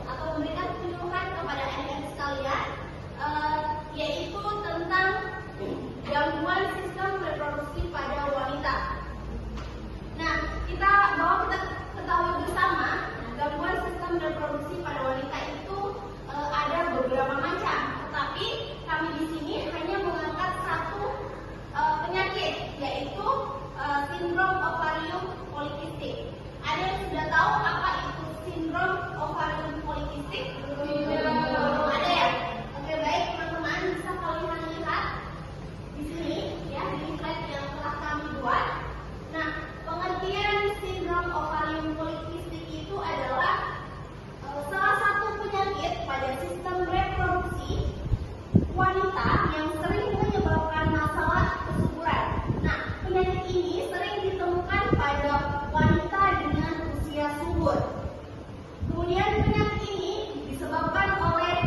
atau memberikan penyuluhan kepada adik-adik sekalian, yaitu tentang gangguan sistem reproduksi pada wanita. Nah, kita ketahui bersama, gangguan sistem reproduksi pada wanita itu ada beberapa macam, tetapi kami di sini hanya mengangkat satu penyakit, yaitu sindrom ovarium polikistik. Ada yang sudah tahu apa itu sindrom ovarium polikistik? Ada ya? Oke, baik teman-teman, bisa kalian lihat di sini ya, di slide yang telah kami buat. Nah, pengertian sindrom ovarium polikistik itu adalah salah satu penyakit pada sistem reproduksi wanita yang sering menyebabkan masalah kesuburan. Nah, penyakit ini sering ditemukan pada wanita dengan usia subur. Kemudian penyakit ini disebabkan oleh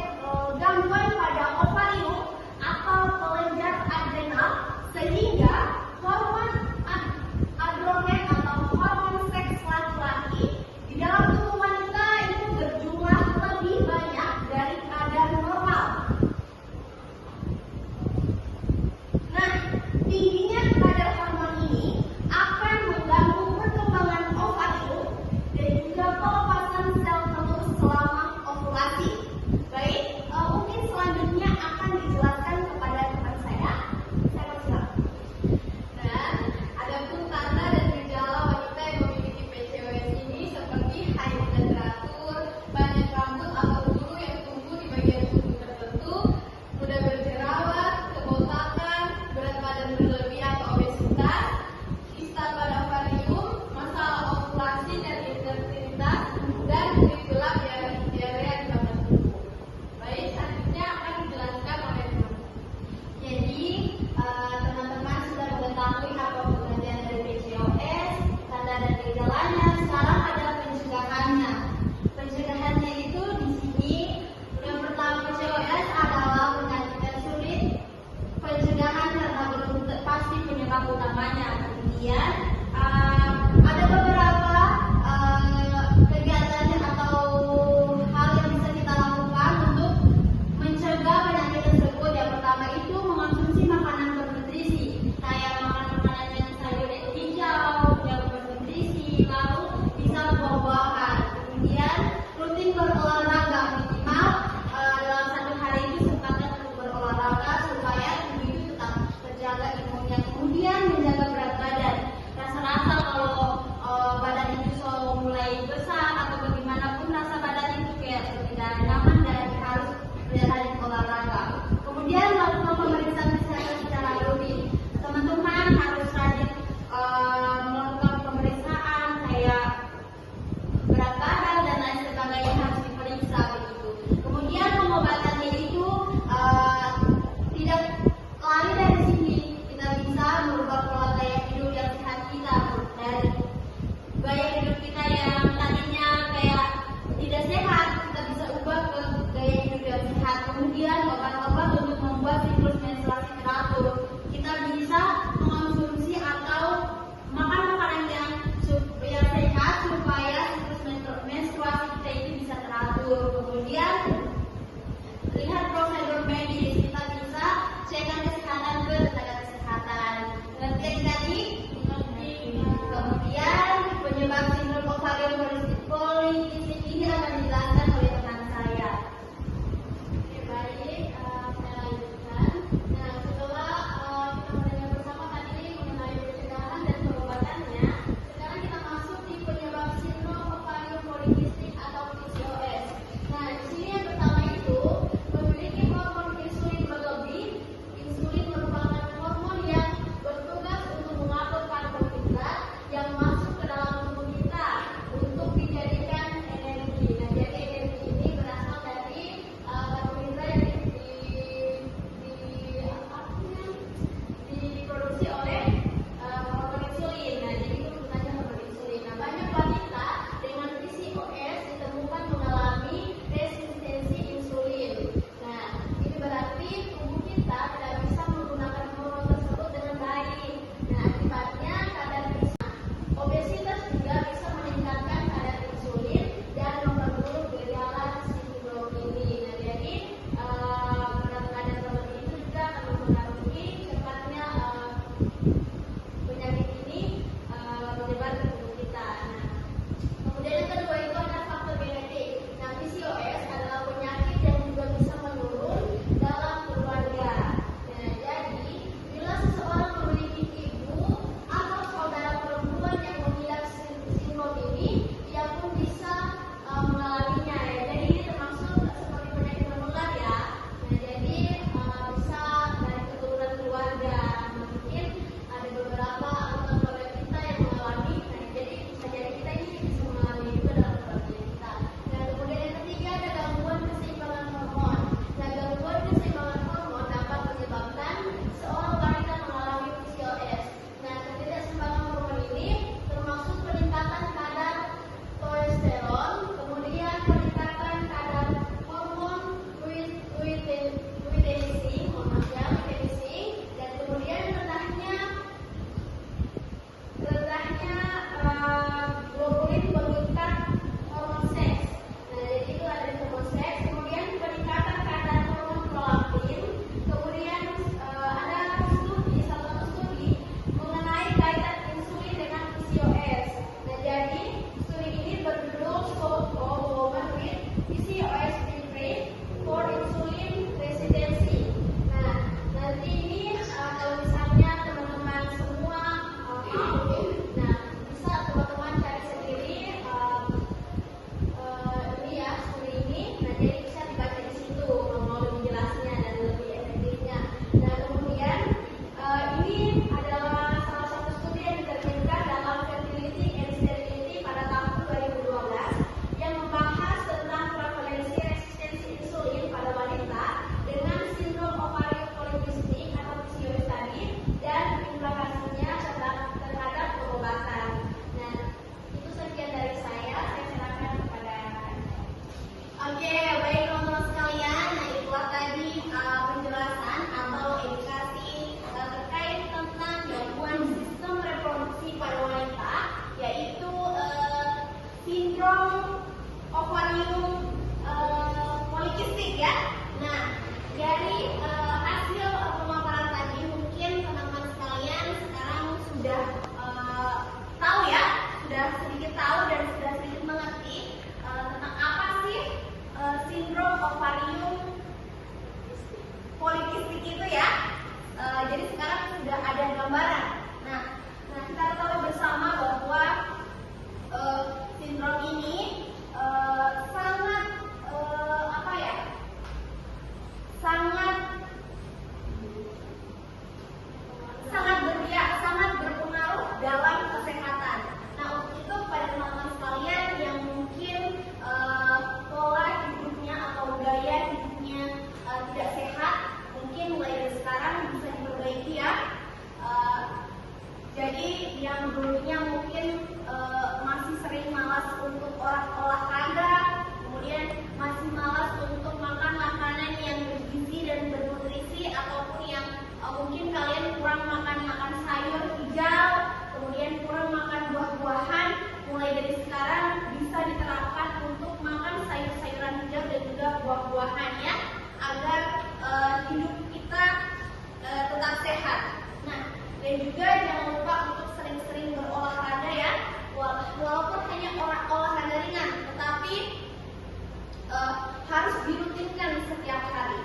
gangguan pada ovarium atau kelenjar adrenal, sehingga hormon androgen atau hormon seks laki-laki di dalam tubuh wanita itu berjumlah lebih banyak dari kadar normal. Nah, tingginya kadar hormon ini akan mengganggu perkembangan ovarium dan juga pelepasan sel telur selama ovulasi. Baik, mungkin selanjutnya akan dijelaskan kepada teman saya. Saya persilakan. Dan adapun tanda dan gejala wanita yang memiliki PCOS ini seperti haid tidak teratur, banyak rambut atau bulu yang tumbuh di bagian tubuh tertentu, mudah berjerawat, kebotakan, berat badan berlebih atau obesitas, kista pada ovarium, masalah ovulasi dan infertilitas, dan kulit gelap diarea di bagian tubuh. Baik, selanjutnya akan dijelaskan oleh teman. Jadi, teman-teman sudah mengetahui apa pengertian dari PCOS, tanda dan gejalanya. Sekarang ada pencegahannya. ovarium polikistik ya. Nah, dari hasil pemaparan tadi mungkin teman-teman sekalian sekarang sudah tahu ya, sudah sedikit tahu dan sudah sedikit mengerti tentang apa sih sindrom ovarium polikistik itu ya. Jadi sekarang sudah ada gambaran. Nah kita ketahui bersama bahwa sindrom ini sangat sangat berpengaruh dalam kesehatan. Nah untuk itu pada teman-teman sekalian yang mungkin pola hidupnya atau gaya hidupnya tidak sehat, mungkin mulai dari sekarang bisa diperbaiki ya. Jadi yang dulunya mungkin masih sering malas untuk olahraga, kemudian masih malas untuk makan makanan yang bergizi dan bernutrisi, ataupun yang mungkin kalian kurang makan sayur hijau, kemudian kurang makan buah-buahan, mulai dari sekarang bisa diterapkan untuk makan sayur-sayuran hijau dan juga buah-buahan ya, agar hidup kita tetap sehat. Nah, dan juga jangan lupa untuk sering-sering berolahraga ya, walaupun hanya olahraga ringan, tetapi harus dirutinkan setiap hari.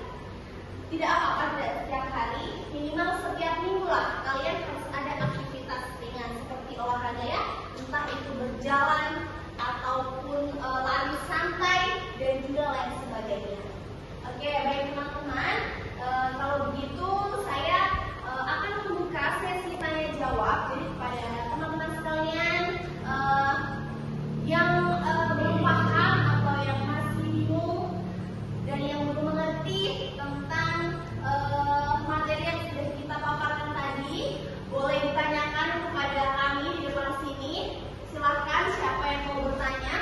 Tidak apa-apa tidak setiap hari, minimal setiap minggu lah kalian harus ada aktivitas ringan seperti olahraga ya, entah itu berjalan ataupun lari santai dan juga lain sebagainya. Oke, baik teman-teman, kalau begitu saya akan membuka sesi tanya jawab. Jadi kepada teman-teman sekalian yang belum paham atau yang masih bingung dan yang belum mengerti tentang materi yang sudah kita paparkan tadi, boleh ditanyakan kepada kami di depan sini. Silahkan siapa yang mau bertanya,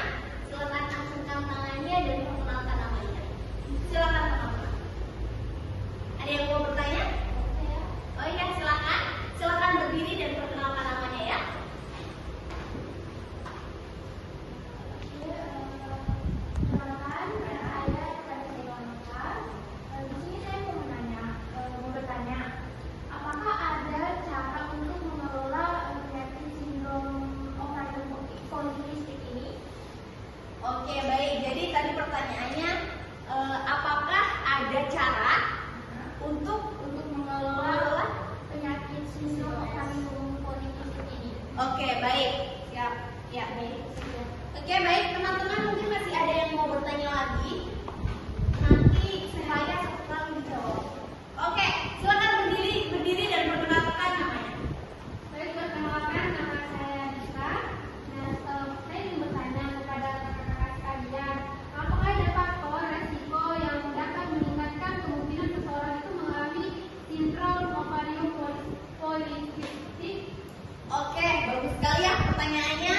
silahkan angkat tangannya dan perkenalkan namanya. Silahkan teman-teman. Ada yang mau bertanya? Oh iya, silakan berdiri dan perkenalkan namanya ya. Perkenalkan, saya Tania Wanita. Di sini saya mau bertanya, apakah ada cara untuk mengelola penyakit sindrom ovarium polikistik ini? Oke, baik. Jadi tadi pertanyaannya, apakah ada cara untuk mengelola penyakit sindrom ovarium polikistik ini? Oke, baik. Siap. Ya, baik. Oke, baik teman-teman, mungkin masih ada yang mau bertanya lagi. Nanti saya setelah menjawab. Oke, silakan berdiri dan perkenalkan namanya. Baik, perkenalkan, nama saya Dita. Nah, saya ingin bertanya kepada rekan-rekan sekalian, apakah ada faktor resiko yang dapat meningkatkan kemungkinan seseorang itu mengalami sindrom ovarium polikistik? Oke, bagus sekali ya pertanyaannya.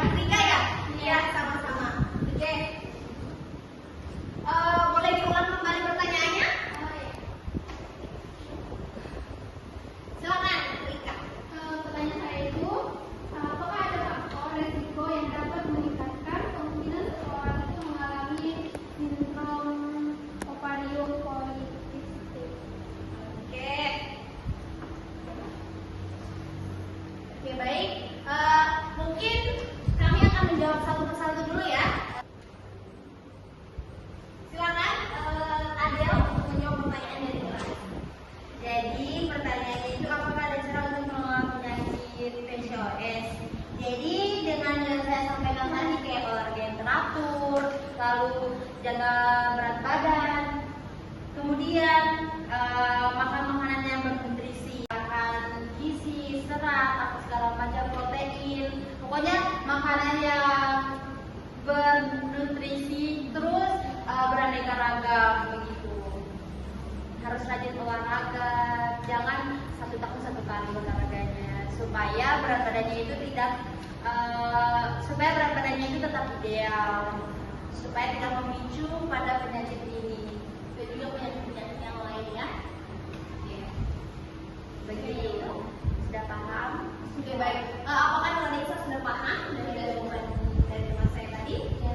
Mas Rika ya? Iya, sama-sama. Oke. Boleh diulang kembali pertanyaannya? Silakan, Rika. Pertanyaan saya itu, apakah ada faktor resiko yang dapat meningkatkan kemungkinan seseorang itu mengalami sindrom ovarium polikistik? Oke. Oke, baik. Mungkin kami akan menjawab satu persatu dulu ya. Silakan, Adel, untuk menjawab pertanyaan dari kelas. Jadi pertanyaannya itu apakah ada cara untuk mengelola penyakit PCOS? Jadi dengan yang saya sampaikan tadi kayak olahraga yang teratur, lalu jaga berat badan, kemudian makan makanan yang bernutrisi, makan gizi, serat, atau segala macam protein, pokoknya makanan yang bernutrisi terus beraneka ragam begitu. Harus rajin olahraga, jangan satu tahun satu kali olahraganya, supaya berat badannya itu tetap ideal, supaya tidak memicu pada penyakit ini dan juga penyakit yang lain ya. Begitu, sudah paham? Oke, baik. Apakah Nisa sudah paham dari jawaban dari teman saya tadi? Ya.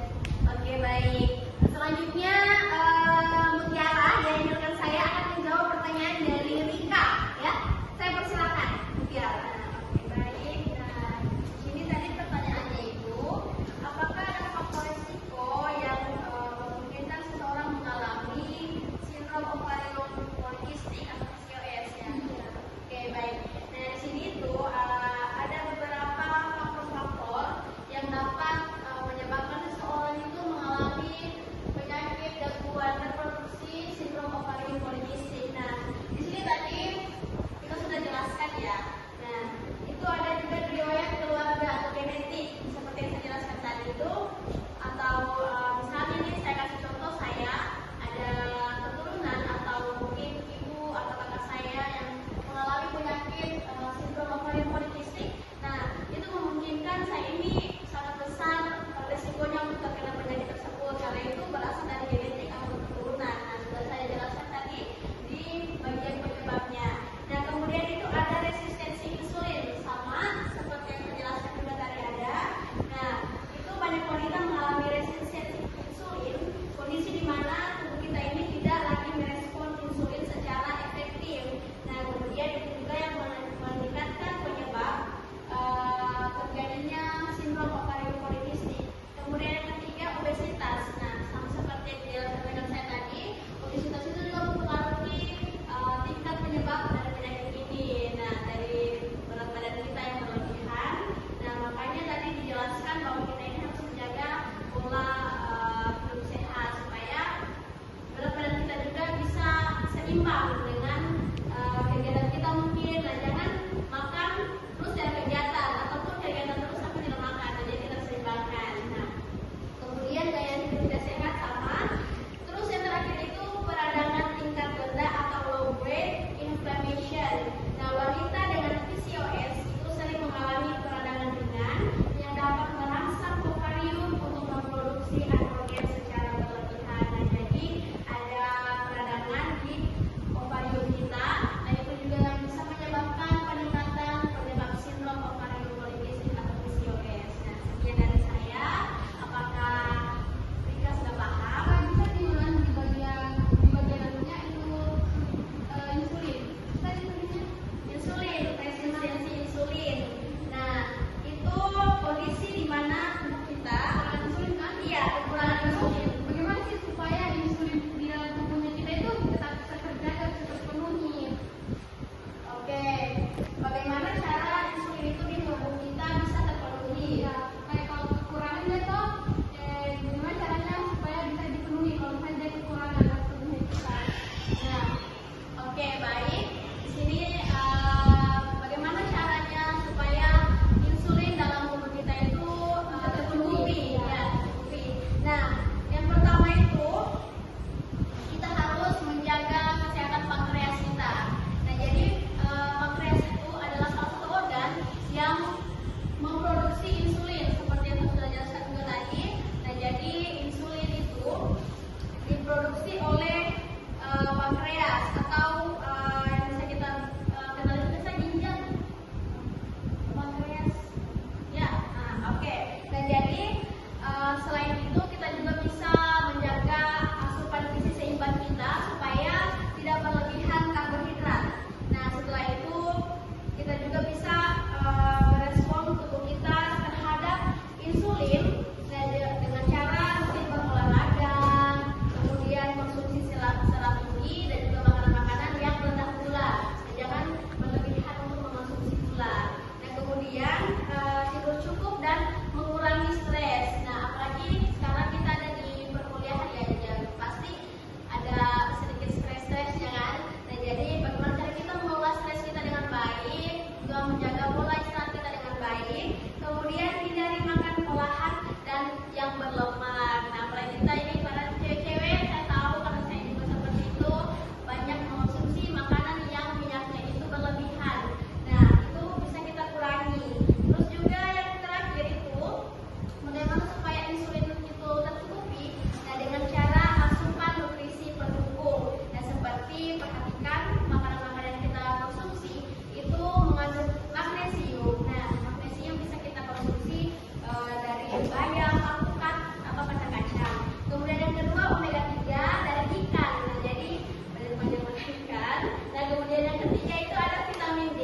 bayam, alpukat, atau kacang-kacang. Kemudian yang kedua omega 3 dari ikan. Nah, jadi pada banyak makan ikan. Nah, kemudian yang ketiga itu ada vitamin D.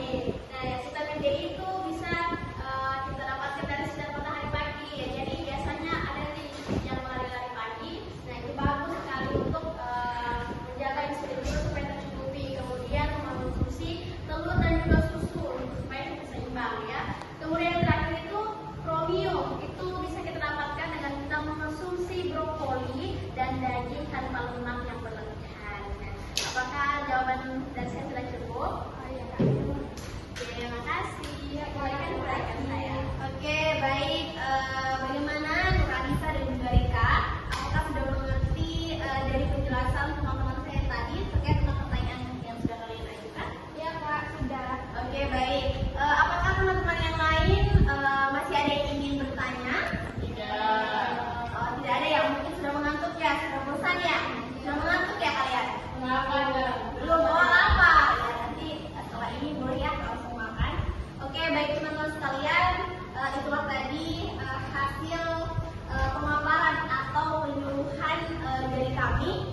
Nah, ya, vitamin D itu bisa kita dapatkan dari sinar matahari pagi. Ya, jadi biasanya ada nih yang lari-lari pagi. Nah, itu bagus sekali untuk menjaga insulin itu supaya tercukupi. Kemudian mengkonsumsi telur dan juga susu supaya kita seimbang ya. Kemudian yang terakhir itu chromium. Itu bisa kita dapatkan dengan kita mengkonsumsi brokoli dan daging tanpa lemak yang berlebihan. Nah, apakah jawaban dari saya sudah cukup? Oh iya, Kak. Oke, terima kasih. Uraikan saya. Oke, baik. Bagaimana Nur Anissa dan juga Rika? Apakah sudah mengerti dari penjelasan teman-teman saya tadi terkait dengan pertanyaan yang sudah kalian ajukan? Iya, Kak, sudah. Oke, baik. Apakah teman-teman yang lain masih ada yang ingin bertanya? Tidak. Oh, tidak ada yang mungkin sudah mengantuk ya, sudah bosan ya? Sudah mengantuk ya kalian? Belum bawa apa? Ya, nanti setelah ini boleh ya langsung makan. Oke, baik teman-teman sekalian, itulah tadi hasil pemaparan atau penyuluhan dari kami